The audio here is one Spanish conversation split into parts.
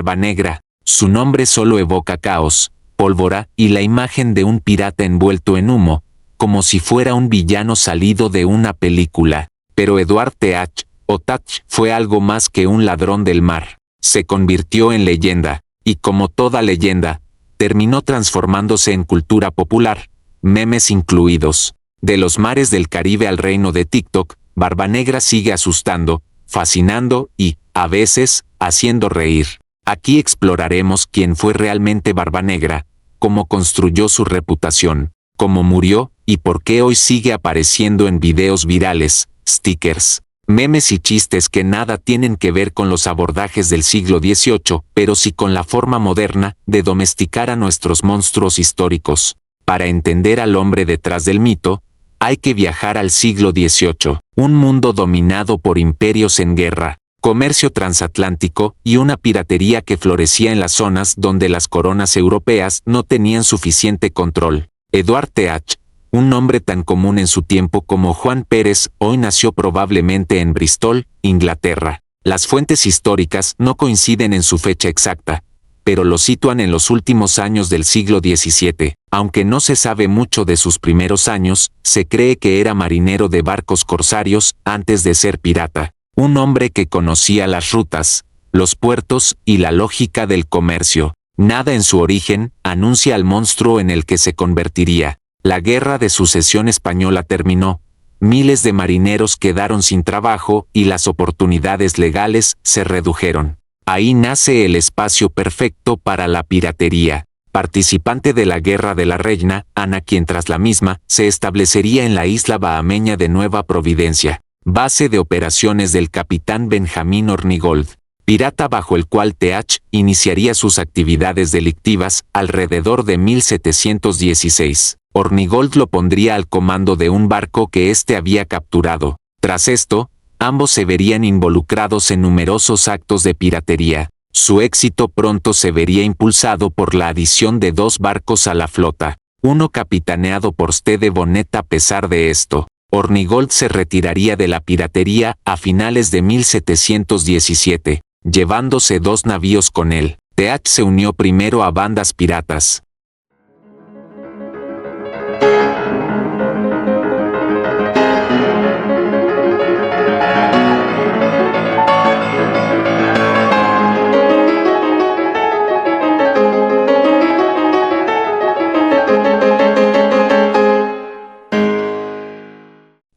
Barbanegra. Su nombre solo evoca caos, pólvora y la imagen de un pirata envuelto en humo, como si fuera un villano salido de una película. Pero Edward Teach, o Teach, fue algo más que un ladrón del mar. Se convirtió en leyenda, y como toda leyenda, terminó transformándose en cultura popular, memes incluidos. De los mares del Caribe al reino de TikTok, Barbanegra sigue asustando, fascinando y, a veces, haciendo reír. Aquí exploraremos quién fue realmente Barbanegra, cómo construyó su reputación, cómo murió y por qué hoy sigue apareciendo en videos virales, stickers, memes y chistes que nada tienen que ver con los abordajes del siglo XVIII, pero sí con la forma moderna de domesticar a nuestros monstruos históricos. Para entender al hombre detrás del mito, hay que viajar al siglo XVIII, un mundo dominado por imperios en guerra, comercio transatlántico y una piratería que florecía en las zonas donde las coronas europeas no tenían suficiente control. Edward Teach, un nombre tan común en su tiempo como Juan Pérez, hoy nació probablemente en Bristol, Inglaterra. Las fuentes históricas no coinciden en su fecha exacta, pero lo sitúan en los últimos años del siglo XVII. Aunque no se sabe mucho de sus primeros años, se cree que era marinero de barcos corsarios antes de ser pirata. Un hombre que conocía las rutas, los puertos y la lógica del comercio. Nada en su origen anuncia al monstruo en el que se convertiría. La Guerra de Sucesión Española terminó. Miles de marineros quedaron sin trabajo y las oportunidades legales se redujeron. Ahí nace el espacio perfecto para la piratería. Participante de la Guerra de la Reina, Ana, quien tras la misma se establecería en la isla bahameña de Nueva Providencia, base de operaciones del capitán Benjamín Hornigold, pirata bajo el cual Teach iniciaría sus actividades delictivas alrededor de 1716. Hornigold lo pondría al comando de un barco que éste había capturado. Tras esto, ambos se verían involucrados en numerosos actos de piratería. Su éxito pronto se vería impulsado por la adición de 2 barcos a la flota, uno capitaneado por Stede Bonnet. A pesar de esto, Hornigold se retiraría de la piratería a finales de 1717, llevándose 2 navíos con él. Teach se unió primero a bandas piratas.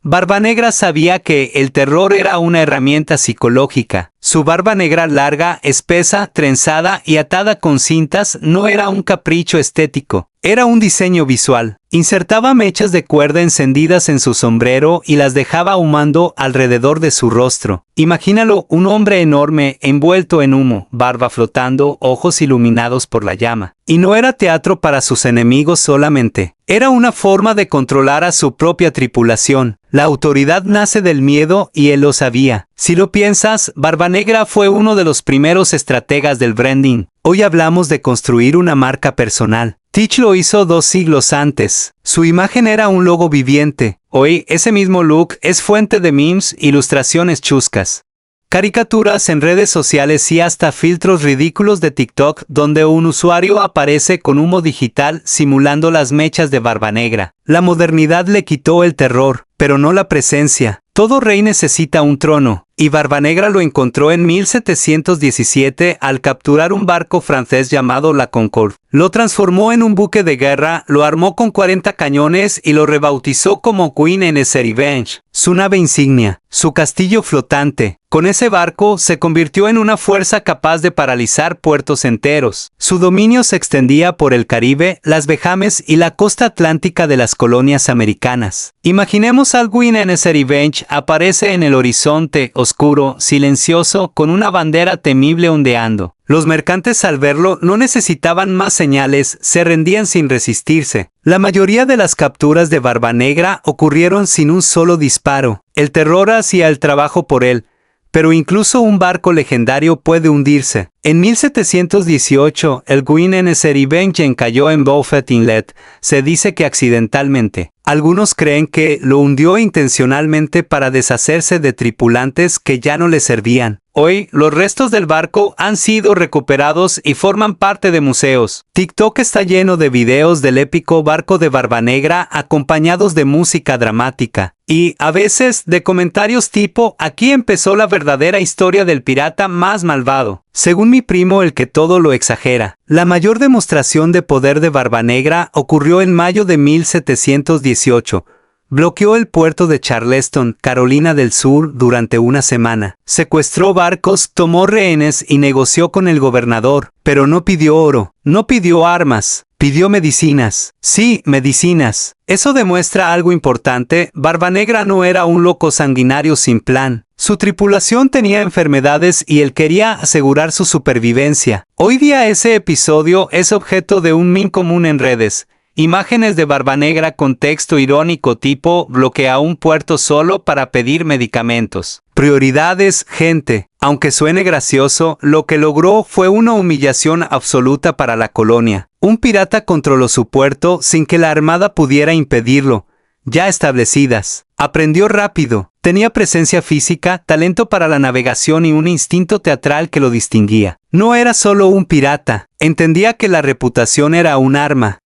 Barbanegra sabía que el terror era una herramienta psicológica. Su barba negra larga, espesa, trenzada y atada con cintas no era un capricho estético, era un diseño visual. Insertaba mechas de cuerda encendidas en su sombrero y las dejaba ahumando alrededor de su rostro. Imagínalo, un hombre enorme, envuelto en humo, barba flotando, ojos iluminados por la llama. Y no era teatro para sus enemigos solamente. Era una forma de controlar a su propia tripulación. La autoridad nace del miedo y él lo sabía. Si lo piensas, Barbanegra fue uno de los primeros estrategas del branding. Hoy hablamos de construir una marca personal. Teach lo hizo 2 siglos antes. Su imagen era un logo viviente. Hoy, ese mismo look es fuente de memes, ilustraciones chuscas, caricaturas en redes sociales y hasta filtros ridículos de TikTok donde un usuario aparece con humo digital simulando las mechas de Barbanegra. La modernidad le quitó el terror, pero no la presencia. Todo rey necesita un trono, y Barbanegra lo encontró en 1717 al capturar un barco francés llamado la Concorde. Lo transformó en un buque de guerra, lo armó con 40 cañones y lo rebautizó como Queen and Revenge, su nave insignia, su castillo flotante. Con ese barco se convirtió en una fuerza capaz de paralizar puertos enteros. Su dominio se extendía por el Caribe, las Bahamas y la costa atlántica de las colonias americanas. Imaginemos al Queen and Revenge aparece en el horizonte, oscuro, silencioso, con una bandera temible ondeando. Los mercantes al verlo no necesitaban más señales, se rendían sin resistirse. La mayoría de las capturas de Barbanegra ocurrieron sin un solo disparo. El terror hacía el trabajo por él. Pero incluso un barco legendario puede hundirse. En 1718, el Queen and Revenge encalló en Beaufort Inlet, se dice que accidentalmente. Algunos creen que lo hundió intencionalmente para deshacerse de tripulantes que ya no le servían. Hoy, los restos del barco han sido recuperados y forman parte de museos. TikTok está lleno de videos del épico barco de Barbanegra acompañados de música dramática. Y, a veces, de comentarios tipo, aquí empezó la verdadera historia del pirata más malvado. Según mi primo, el que todo lo exagera, la mayor demostración de poder de Barbanegra ocurrió en mayo de 1718. Bloqueó el puerto de Charleston, Carolina del Sur, durante una semana. Secuestró barcos, tomó rehenes y negoció con el gobernador. Pero no pidió oro, no pidió armas, pidió medicinas. Sí, medicinas. Eso demuestra algo importante. Barbanegra no era un loco sanguinario sin plan. Su tripulación tenía enfermedades y él quería asegurar su supervivencia. Hoy día ese episodio es objeto de un meme común en redes. Imágenes de Barbanegra con texto irónico tipo bloquea un puerto solo para pedir medicamentos. Prioridades, gente. Aunque suene gracioso, lo que logró fue una humillación absoluta para la colonia. Un pirata controló su puerto sin que la armada pudiera impedirlo. Ya establecidas. Aprendió rápido. Tenía presencia física, talento para la navegación y un instinto teatral que lo distinguía. No era solo un pirata. Entendía que la reputación era un arma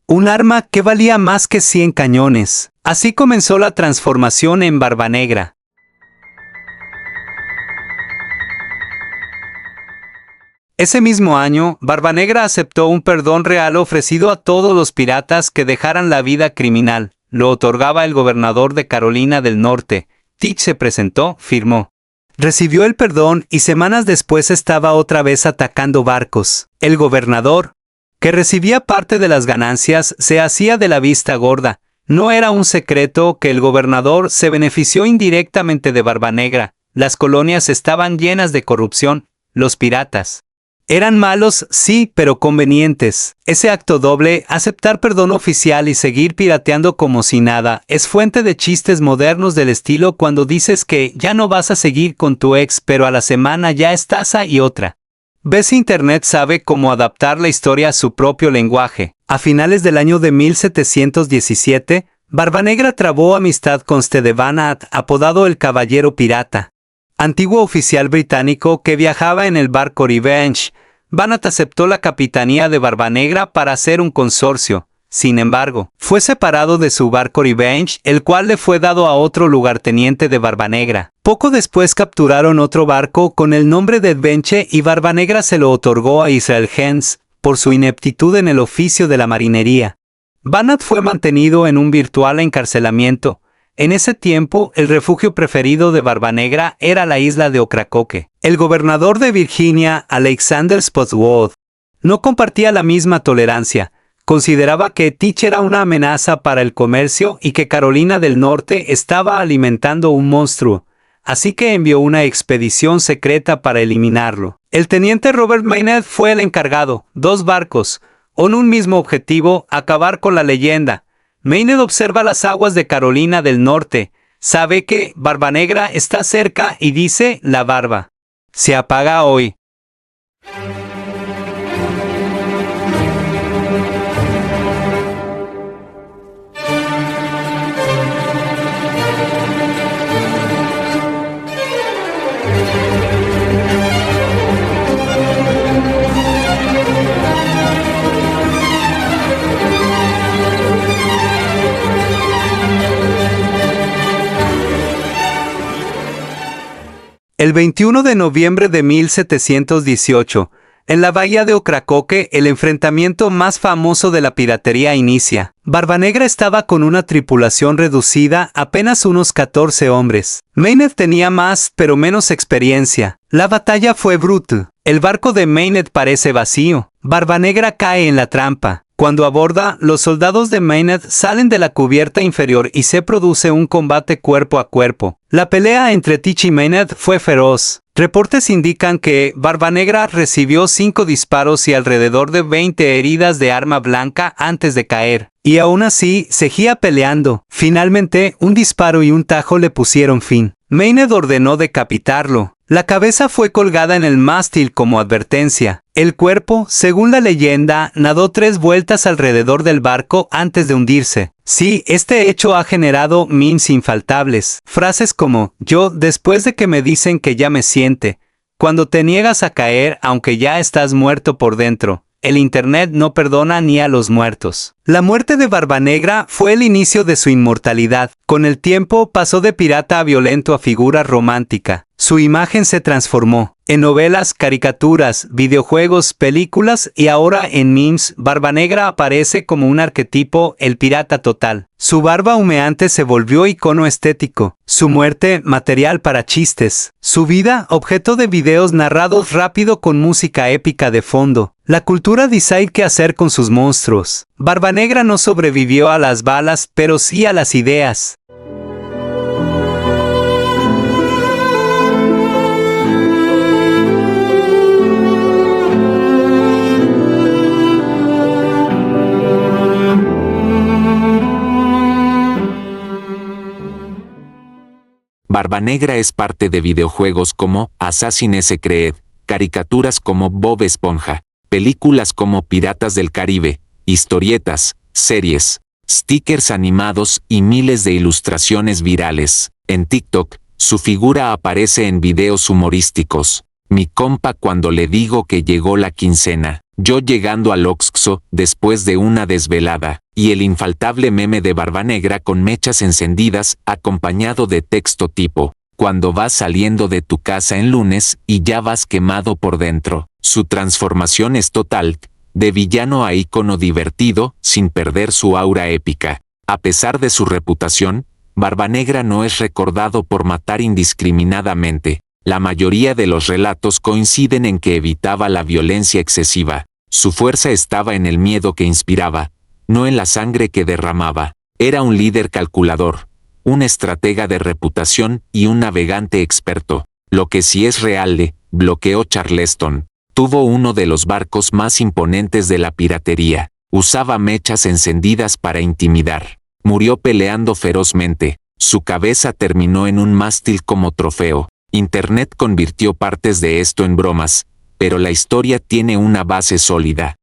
que valía más que 100 cañones. Así comenzó la transformación en Barbanegra. Ese mismo año, Barbanegra aceptó un perdón real ofrecido a todos los piratas que dejaran la vida criminal. Lo otorgaba el gobernador de Carolina del Norte. Teach se presentó, firmó. Recibió el perdón y semanas después estaba otra vez atacando barcos. El gobernador, que recibía parte de las ganancias, se hacía de la vista gorda. No era un secreto que el gobernador se benefició indirectamente de Barbanegra. Las colonias estaban llenas de corrupción. Los piratas eran malos, sí, pero convenientes. Ese acto doble, aceptar perdón oficial y seguir pirateando como si nada, es fuente de chistes modernos del estilo cuando dices que ya no vas a seguir con tu ex, pero a la semana ya estás y otra. ¿Ves? Internet sabe cómo adaptar la historia a su propio lenguaje. A finales del año de 1717, Barbanegra trabó amistad con Stede Banat, apodado el Caballero Pirata. Antiguo oficial británico que viajaba en el barco Revenge, Banat aceptó la capitanía de Barbanegra para hacer un consorcio. Sin embargo, fue separado de su barco Revenge, el cual le fue dado a otro lugarteniente de Barbanegra. Poco después capturaron otro barco con el nombre de Adventure y Barbanegra se lo otorgó a Israel Hens por su ineptitud en el oficio de la marinería. Banat fue mantenido en un virtual encarcelamiento. En ese tiempo, el refugio preferido de Barbanegra era la isla de Ocracoke. El gobernador de Virginia, Alexander Spotswood, no compartía la misma tolerancia. Consideraba que Teach era una amenaza para el comercio y que Carolina del Norte estaba alimentando un monstruo. Así que envió una expedición secreta para eliminarlo. El teniente Robert Maynard fue el encargado. 2 barcos, con un mismo objetivo, acabar con la leyenda. Maynard observa las aguas de Carolina del Norte, sabe que Barbanegra está cerca y dice: la barba se apaga hoy. El 21 de noviembre de 1718, en la bahía de Ocracoke, el enfrentamiento más famoso de la piratería inicia. Barbanegra estaba con una tripulación reducida, apenas unos 14 hombres. Maynard tenía más, pero menos experiencia. La batalla fue brutal. El barco de Maynard parece vacío. Barbanegra cae en la trampa. Cuando aborda, los soldados de Maynard salen de la cubierta inferior y se produce un combate cuerpo a cuerpo. La pelea entre Teach y Maynard fue feroz. Reportes indican que Barbanegra recibió 5 disparos y alrededor de 20 heridas de arma blanca antes de caer. Y aún así, seguía peleando. Finalmente, un disparo y un tajo le pusieron fin. Maynard ordenó decapitarlo. La cabeza fue colgada en el mástil como advertencia. El cuerpo, según la leyenda, nadó 3 vueltas alrededor del barco antes de hundirse. Sí, este hecho ha generado memes infaltables. Frases como, yo, después de que me dicen que ya me siente, cuando te niegas a caer aunque ya estás muerto por dentro. El internet no perdona ni a los muertos. La muerte de Barbanegra fue el inicio de su inmortalidad. Con el tiempo pasó de pirata violento a figura romántica. Su imagen se transformó. En novelas, caricaturas, videojuegos, películas y ahora en memes, Barbanegra aparece como un arquetipo, el pirata total. Su barba humeante se volvió icono estético. Su muerte, material para chistes. Su vida, objeto de videos narrados rápido con música épica de fondo. La cultura decide qué hacer con sus monstruos. Barbanegra no sobrevivió a las balas, pero sí a las ideas. Barbanegra es parte de videojuegos como Assassin's Creed, caricaturas como Bob Esponja, películas como Piratas del Caribe, historietas, series, stickers animados y miles de ilustraciones virales. En TikTok, su figura aparece en videos humorísticos. Mi compa cuando le digo que llegó la quincena. Yo llegando al Oxxo después de una desvelada, y el infaltable meme de Barbanegra con mechas encendidas acompañado de texto tipo, cuando vas saliendo de tu casa en lunes y ya vas quemado por dentro. Su transformación es total, de villano a ícono divertido, sin perder su aura épica. A pesar de su reputación, Barbanegra no es recordado por matar indiscriminadamente. La mayoría de los relatos coinciden en que evitaba la violencia excesiva. Su fuerza estaba en el miedo que inspiraba, no en la sangre que derramaba. Era un líder calculador, un estratega de reputación y un navegante experto. Lo que sí es real, bloqueó Charleston. Tuvo uno de los barcos más imponentes de la piratería. Usaba mechas encendidas para intimidar. Murió peleando ferozmente. Su cabeza terminó en un mástil como trofeo. Internet convirtió partes de esto en bromas, pero la historia tiene una base sólida.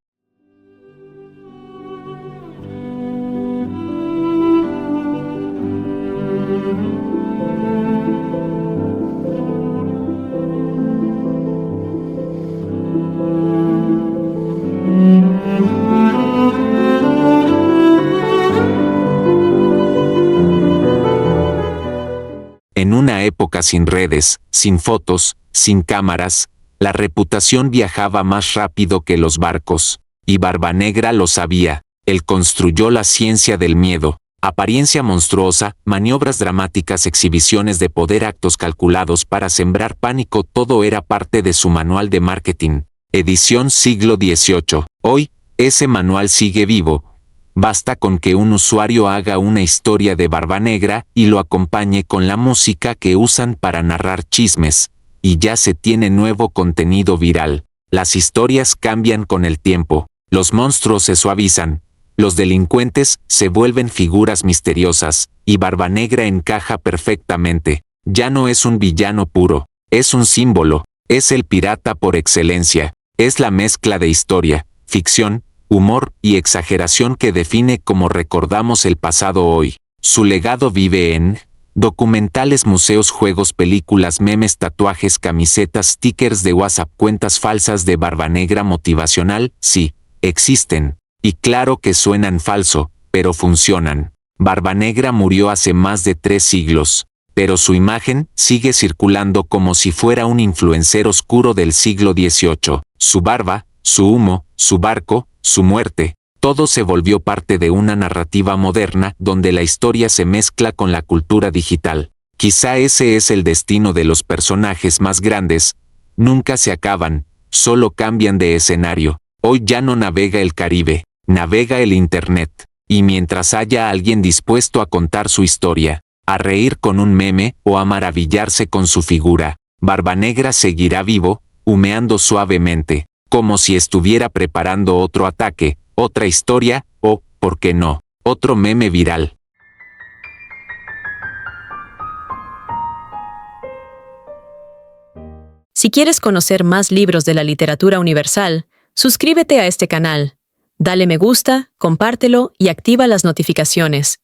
En una época sin redes, sin fotos, sin cámaras, la reputación viajaba más rápido que los barcos, y Barbanegra lo sabía. Él construyó la ciencia del miedo, apariencia monstruosa, maniobras dramáticas, exhibiciones de poder, actos calculados para sembrar pánico, todo era parte de su manual de marketing. Edición siglo XVIII. Hoy, ese manual sigue vivo. Basta con que un usuario haga una historia de Barbanegra y lo acompañe con la música que usan para narrar chismes, y ya se tiene nuevo contenido viral. Las historias cambian con el tiempo, los monstruos se suavizan, los delincuentes se vuelven figuras misteriosas, y Barbanegra encaja perfectamente. Ya no es un villano puro, es un símbolo, es el pirata por excelencia, es la mezcla de historia, ficción, humor y exageración que define cómo recordamos el pasado hoy. Su legado vive en documentales, museos, juegos, películas, memes, tatuajes, camisetas, stickers de WhatsApp, cuentas falsas de Barbanegra motivacional, sí, existen. Y claro que suenan falso, pero funcionan. Barbanegra murió hace más de 3 siglos, pero su imagen sigue circulando como si fuera un influencer oscuro del siglo XVIII. Su barba, su humo, su barco, su muerte, todo se volvió parte de una narrativa moderna donde la historia se mezcla con la cultura digital. Quizá ese es el destino de los personajes más grandes. Nunca se acaban, solo cambian de escenario. Hoy ya no navega el Caribe, navega el Internet. Y mientras haya alguien dispuesto a contar su historia, a reír con un meme o a maravillarse con su figura, Barbanegra seguirá vivo, humeando suavemente, como si estuviera preparando otro ataque, otra historia, o, ¿por qué no?, otro meme viral. Si quieres conocer más libros de la literatura universal, suscríbete a este canal. Dale me gusta, compártelo y activa las notificaciones.